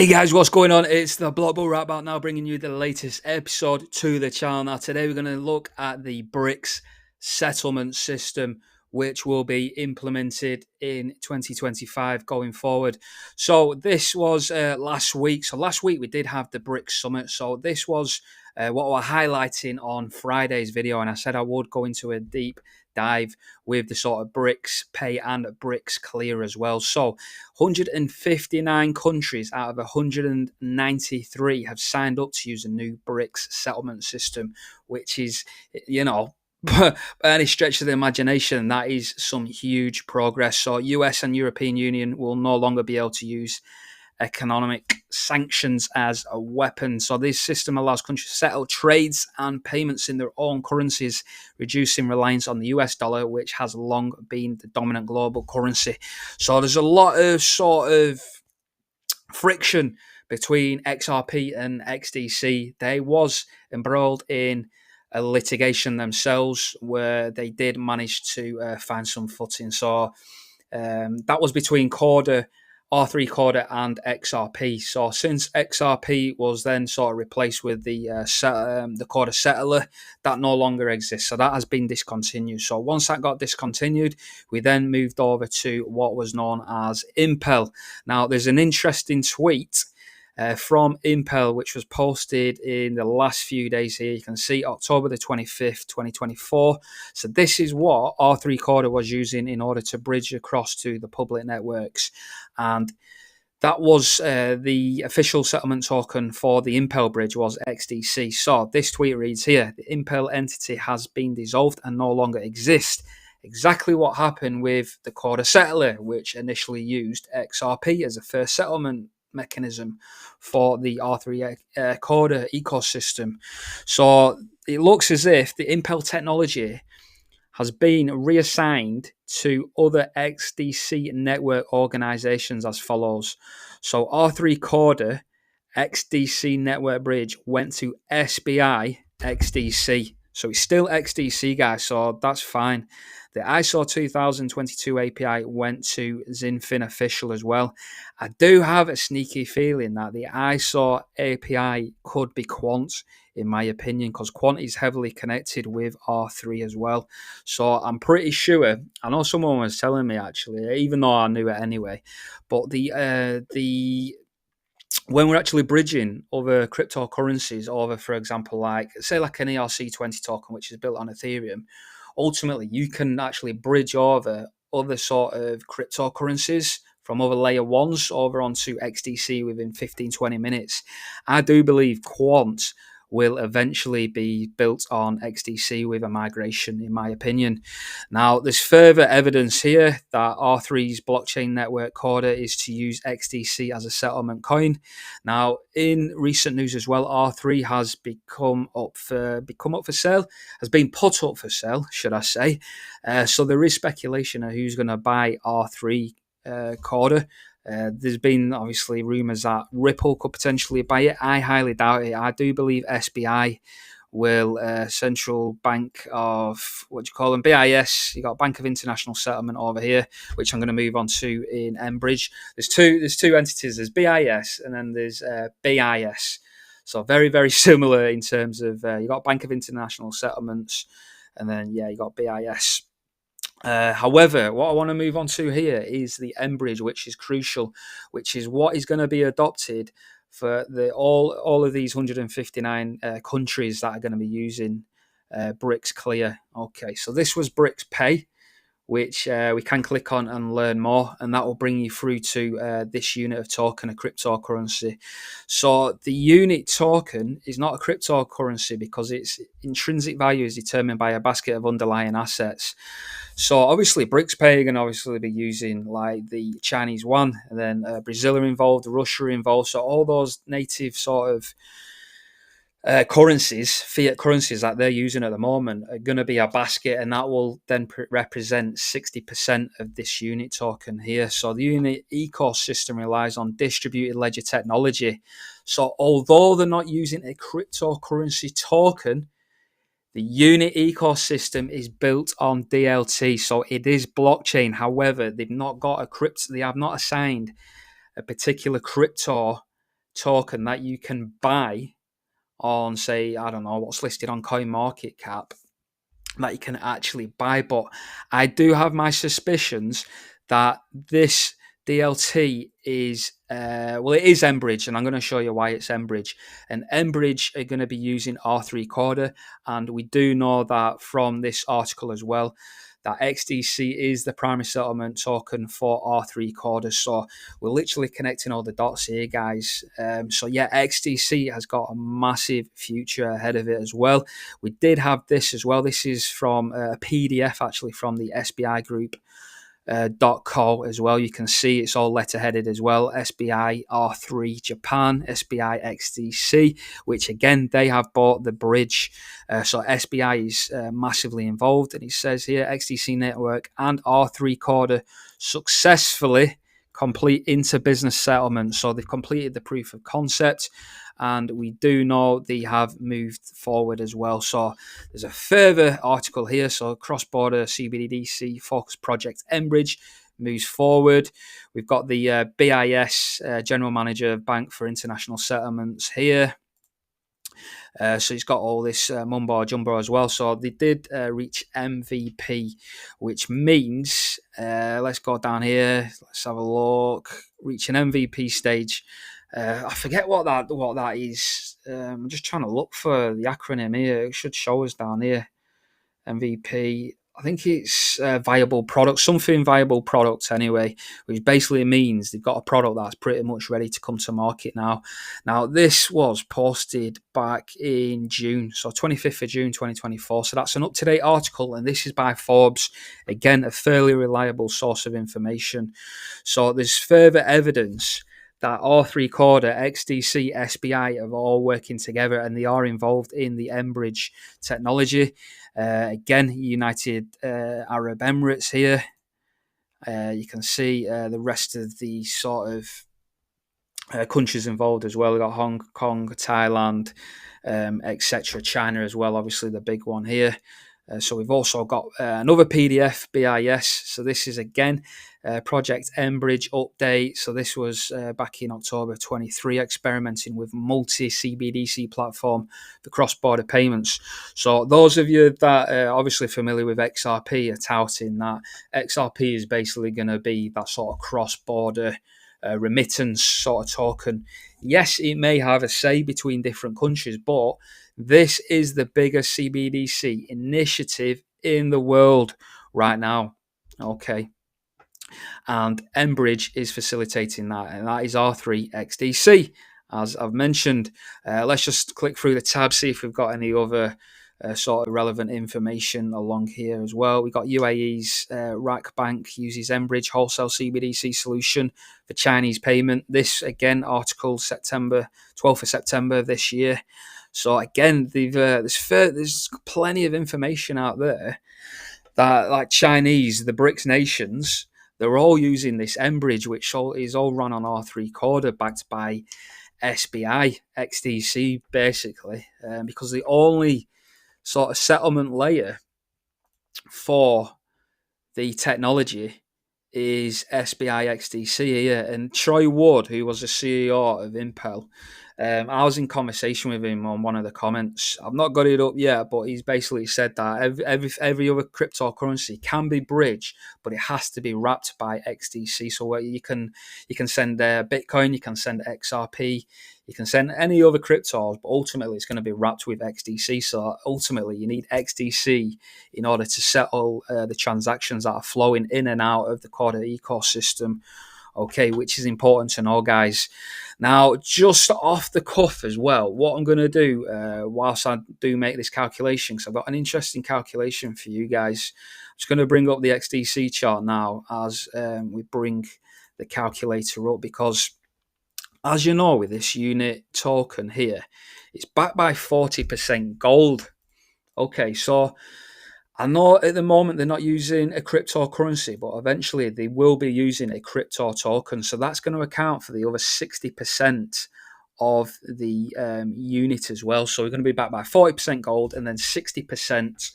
Guys, what's going on? It's the Block Bull right about now, bringing you the latest episode to the channel. Now, today we're going to look at the BRICS settlement system, which will be implemented in 2025 going forward. So this was last week. So last week we did have the BRICS summit. So this was what we're highlighting on Friday's video, and I said I would go into a deep dive with the sort of BRICS pay and BRICS clear as well. So 159 countries out of 193 have signed up to use a new BRICS settlement system, which is, by any stretch of the imagination, that is some huge progress. So US and European Union will no longer be able to use economic sanctions as a weapon. So this system allows countries to settle trades and payments in their own currencies, reducing reliance on the US dollar, which has long been the dominant global currency. So there's a lot of sort of friction between XRP and XDC. They was embroiled in a litigation themselves where they did manage to find some footing. So that was between Corda, R3 Corda, and XRP. So since XRP was then sort of replaced with the Corda settler, that no longer exists. So that has been discontinued. So once that got discontinued, we then moved over to what was known as Impel. Now there's an interesting tweet from Impel, which was posted in the last few days here. You can see October the 25th, 2024. So this is what R3 Corda was using in order to bridge across to the public networks. And that was the official settlement token for the Impel bridge was XDC. So this tweet reads here, the Impel entity has been dissolved and no longer exists. Exactly what happened with the Corda settler, which initially used XRP as a first settlement mechanism for the R3 Corda ecosystem. So it looks as if the Impel technology has been reassigned to other XDC network organizations as follows. So R3 Corda XDC network bridge went to SBI XDC. So it's still XDC, guys, so that's fine. The ISO 2022 API went to Zinfin Official as well. I do have a sneaky feeling that the ISO API could be Quant, in my opinion, because Quant is heavily connected with R3 as well. So I'm pretty sure, I know someone was telling me actually, even though I knew it anyway, but the when we're actually bridging other cryptocurrencies over, for example, like say like an ERC20 token, which is built on Ethereum, ultimately you can actually bridge over other sort of cryptocurrencies from other layer ones over onto XDC within 15-20 minutes. I do believe Quant will eventually be built on XDC with a migration, in my opinion. Now, there's further evidence here that R3's blockchain network Corda is to use XDC as a settlement coin. Now, in recent news as well, R3 has become up for sale, has been put up for sale, should I say. So there is speculation of who's going to buy R3 Corda. There's been obviously rumours that Ripple could potentially buy it. I highly doubt it. I do believe SBI will, Central Bank of, what do you call them, BIS. You got Bank of International Settlement over here, which I'm going to move on to in Enbridge. There's two entities. There's BIS and then there's BIS. So very, very similar in terms of you got Bank of International Settlements and then, you got BIS. However, what I want to move on to here is the Enbridge, which is crucial, which is what is going to be adopted for all of these 159 countries that are going to be using BRICS Clear. Okay, so this was BRICS Pay, which we can click on and learn more, and that will bring you through to this unit of token, a cryptocurrency. So the unit token is not a cryptocurrency because its intrinsic value is determined by a basket of underlying assets. So obviously BRICS Pay are going to obviously be using like the Chinese yuan, and then Brazil are involved, Russia are involved. So all those native sort of currencies, fiat currencies that they're using at the moment are going to be a basket, and that will then represent 60% of this unit token here. So the unit ecosystem relies on distributed ledger technology. So although they're not using a cryptocurrency token, the unit ecosystem is built on DLT, so it is blockchain. However, they've not got a crypto. They have not assigned a particular crypto token that you can buy on, say, I don't know what's listed on CoinMarketCap, that you can actually buy. But I do have my suspicions that this DLT is, well, it is Enbridge, and I'm going to show you why it's Enbridge. And Enbridge are going to be using R3 Corda, and we do know that from this article as well, that XDC is the primary settlement token for R3 Corda. So we're literally connecting all the dots here, guys. So yeah, XDC has got a massive future ahead of it as well. We did have this as well. This is from a PDF actually from the SBI Group. .co as well. You can see it's all letterheaded as well. SBI R3 Japan, SBI XDC, which again they have bought the bridge. So SBI is massively involved, and it says here XDC network and R3 Corda successfully complete into business settlement. So they've completed the proof of concept, and we do know they have moved forward as well. So there's a further article here. So cross-border CBDC focus project Enbridge moves forward. We've got the BIS General Manager of Bank for International Settlements here. So he's got all this mumbo jumbo as well. So they did reach MVP, which means, let's go down here. Let's have a look. Reach an MVP stage. I forget what that is. I'm just trying to look for the acronym here. It should show us down here. MVP. I think it's viable product, something viable product anyway, which basically means they've got a product that's pretty much ready to come to market now. Now, this was posted back in June, so 25th of June 2024. So that's an up-to-date article, and this is by Forbes. Again, a fairly reliable source of information. So there's further evidence that R3 Corda, XDC, SBI are all working together, and they are involved in the Enbridge technology. Again, United Arab Emirates here. You can see the rest of the sort of countries involved as well. We've got Hong Kong, Thailand, etc. China as well, obviously the big one here. So we've also got another PDF, BIS. So this is again Project Enbridge update. So this was back in October 23, experimenting with multi-CBDC platform for cross-border payments. So those of you that are obviously familiar with XRP are touting that XRP is basically going to be that sort of cross-border remittance sort of token. Yes, it may have a say between different countries, but this is the biggest CBDC initiative in the world right now. Okay. And Enbridge is facilitating that, and that is R3 XDC, as I've mentioned. Let's just click through the tab, see if we've got any other sort of relevant information along here as well. We've got UAE's RAK Bank uses Enbridge wholesale CBDC solution for Chinese payment. This, again, article 12th of September this year. So again, there's plenty of information out there that, like Chinese, the BRICS nations, they're all using this Enbridge, which is all run on R3 Corda, backed by SBI, XDC, basically, because the only sort of settlement layer for the technology is SBI XDC here. And Troy Wood, who was the CEO of Impel, I was in conversation with him on one of the comments. I've not got it up yet, but he's basically said that every other cryptocurrency can be bridged, but it has to be wrapped by XDC. So you can send Bitcoin, you can send XRP, you can send any other cryptos, but ultimately it's going to be wrapped with XDC. So ultimately you need XDC in order to settle the transactions that are flowing in and out of the Corda ecosystem. Okay, which is important to know, guys. Now, just off the cuff as well, what I'm going to do whilst I do make this calculation, because I've got an interesting calculation for you guys. I'm just going to bring up the XDC chart now as we bring the calculator up, because as you know, with this unit token here, it's backed by 40% gold. Okay, so I know at the moment they're not using a cryptocurrency, but eventually they will be using a crypto token. So that's going to account for the other 60% of the unit as well. So we're going to be backed by 40% gold and then 60%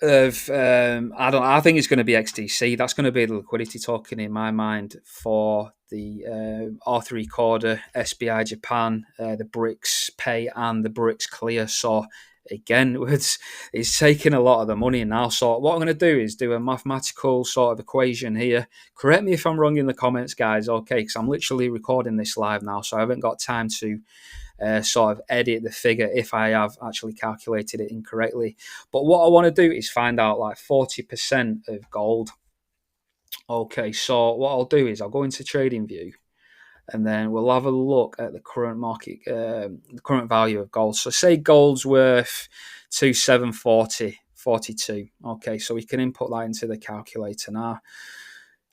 of I don't. I think it's going to be XDC. That's going to be the liquidity token in my mind for the R3 Corda, SBI Japan, the BRICS Pay, and the BRICS Clear. So again, it's taking a lot of the money now. So what I'm going to do is do a mathematical sort of equation here. Correct me if I'm wrong in the comments, guys. Okay, because I'm literally recording this live now, so I haven't got time to sort of edit the figure if I have actually calculated it incorrectly. But what I want to do is find out like 40% of gold. Okay, so what I'll do is I'll go into TradingView and then we'll have a look at the current market, the current value of gold. So say gold's worth 2740.42. Okay, so we can input that into the calculator now.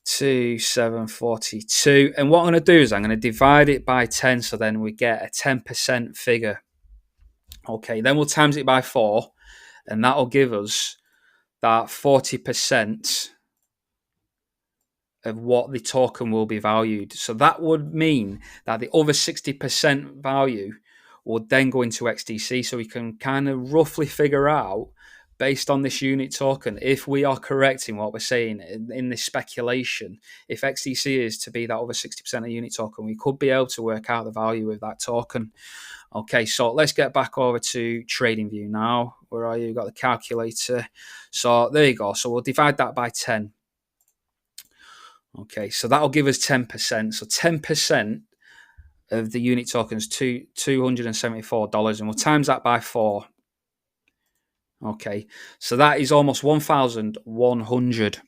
2742, and what I'm going to do is I'm going to divide it by 10, so then we get a 10% figure. Okay, then we'll times it by 4, and that'll give us that 40% of what the token will be valued. So that would mean that the other 60% value would then go into XDC. So we can kind of roughly figure out, based on this unit token, if we are correct in what we're saying in this speculation, if XDC is to be that other 60% of unit token, we could be able to work out the value of that token. Okay, so let's get back over to TradingView now. Where are you? You've got the calculator. So there you go. So we'll divide that by 10. Okay, so that'll give us 10%. So 10% of the unit tokens, $274, and we'll times that by 4. Okay, so that is almost 1,100.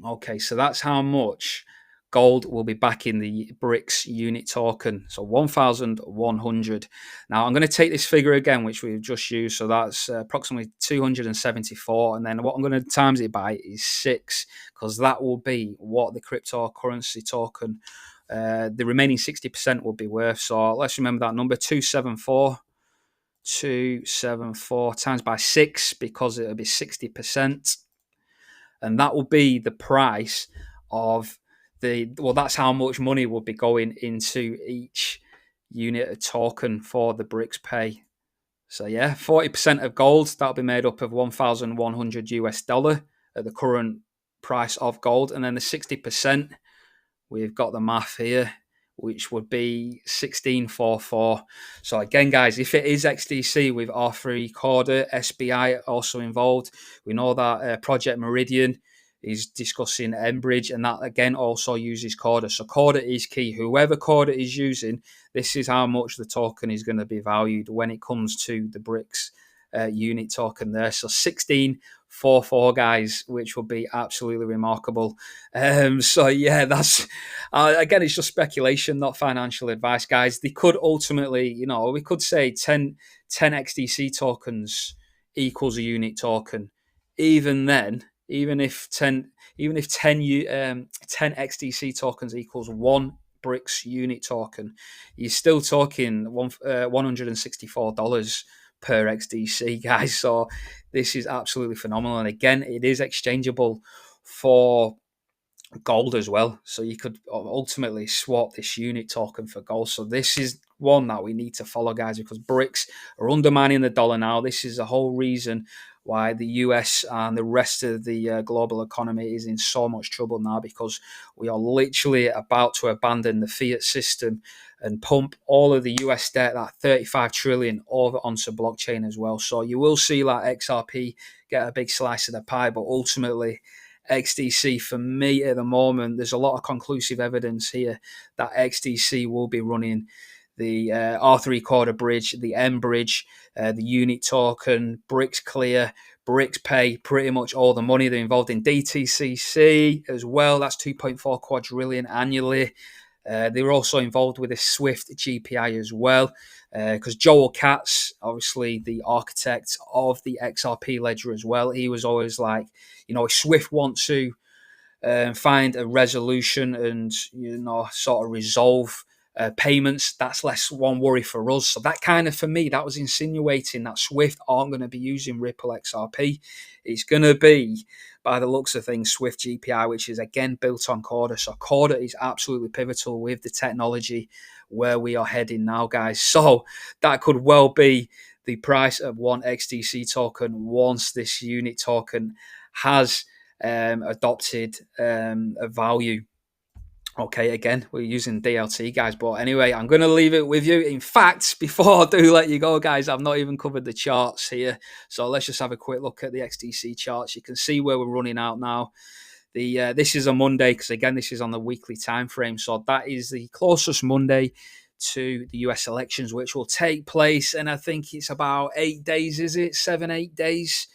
Okay, so that's how much gold will be back in the BRICS unit token. So 1,100. Now I'm going to take this figure again, which we've just used. So that's approximately 274. And then what I'm going to times it by is 6, because that will be what the cryptocurrency token, the remaining 60% will be worth. So let's remember that number, 274 times by 6, because it'll be 60%. And that will be the price of that's how much money will be going into each unit of token for the BRICS Pay. So yeah, 40% of gold, that'll be made up of 1,100 US dollar at the current price of gold. And then the 60%, we've got the math here, which would be 1644. So again, guys, if it is XDC with R3 Corda, SBI also involved, we know that Project Meridian is discussing Enbridge, and that again also uses Corda. So Corda is key. Whoever Corda is using, this is how much the token is going to be valued when it comes to the BRICS unit token there. So 1644, guys, which will be absolutely remarkable. So yeah, that's again, it's just speculation, not financial advice, guys. They could ultimately, we could say 10 XDC tokens equals a unit token. Even then, even if 10 XDC tokens equals one BRICS unit token, you're still talking $164 per XDC, guys. So this is absolutely phenomenal. And again, it is exchangeable for gold as well. So you could ultimately swap this unit token for gold. So this is one that we need to follow, guys, because BRICS are undermining the dollar now. This is the whole reason why the US and the rest of the global economy is in so much trouble now, because we are literally about to abandon the fiat system and pump all of the US debt, that 35 trillion, over onto blockchain as well. So you will see like XRP get a big slice of the pie, but ultimately XDC, for me at the moment, there's a lot of conclusive evidence here that XDC will be running the R3 Corda bridge, the M bridge, the unit token, BRICS Clear, BRICS Pay, pretty much all the money. They're involved in DTCC as well. That's 2.4 quadrillion annually. They were also involved with a Swift GPI as well, because Joel Katz, obviously the architect of the XRP ledger as well, he was always like, if Swift wants to find a resolution and sort of resolve payments, that's less one worry for us. So that kind of, for me, that was insinuating that Swift aren't going to be using Ripple XRP. It's going to be, by the looks of things, Swift GPI, which is again built on Corda. So Corda is absolutely pivotal with the technology where we are heading now, guys. So that could well be the price of one XDC token once this unit token has adopted a value. Okay, again, we're using DLT, guys. But anyway, I'm going to leave it with you. In fact, before I do let you go, guys, I've not even covered the charts here. So let's just have a quick look at the XDC charts. You can see where we're running out now. This is a Monday, because again, this is on the weekly time frame. So that is the closest Monday to the US elections, which will take place. And I think it's about 8 days, is it? 7, 8 days.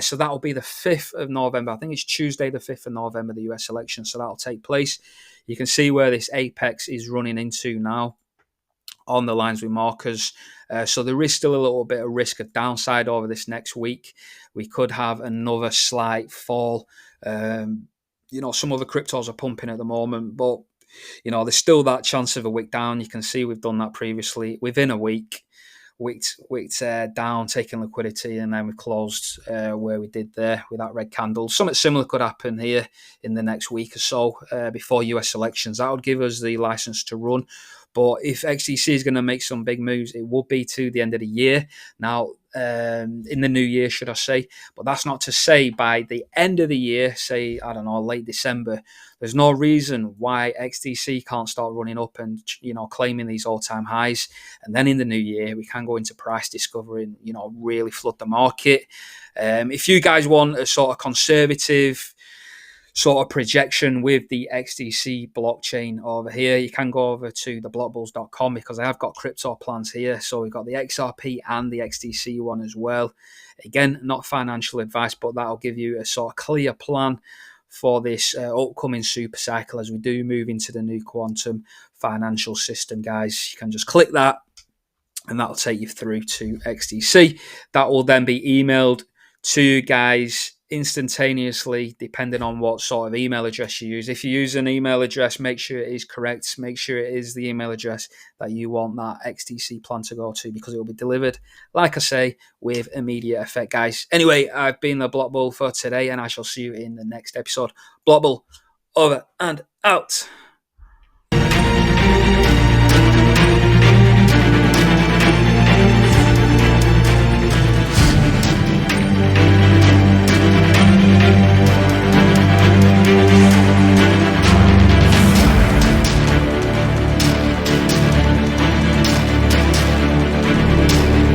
So that'll be the 5th of November. I think it's Tuesday, the 5th of November, the US election. So that'll take place. You can see where this apex is running into now on the lines with markers. So there is still a little bit of risk of downside over this next week. We could have another slight fall. Some other cryptos are pumping at the moment, but there's still that chance of a wick down. You can see we've done that previously within a week. Wicked down, taking liquidity, and then we closed where we did there with that red candle. Something similar could happen here in the next week or so before US elections. That would give us the license to run. But if XDC is going to make some big moves, it will be to the end of the year. Now, in the new year, should I say. But that's not to say by the end of the year, say, I don't know, late December, there's no reason why XDC can't start running up and, claiming these all-time highs. And then in the new year, we can go into price discovery and, really flood the market. If you guys want a sort of conservative sort of projection with the XDC blockchain over here, you can go over to theblockbulls.com, because I have got crypto plans here. So we've got the XRP and the XDC one as well. Again, not financial advice, but that'll give you a sort of clear plan for this upcoming super cycle as we do move into the new quantum financial system, guys. You can just click that and that'll take you through to XDC. That will then be emailed to you guys instantaneously, depending on what sort of email address you use. If you use an email address, make sure it is correct. Make sure it is the email address that you want that XDC plan to go to, because it will be delivered, like I say, with immediate effect, guys. Anyway, I've been the Block Bull for today, and I shall see you in the next episode. Block Bull, over and out.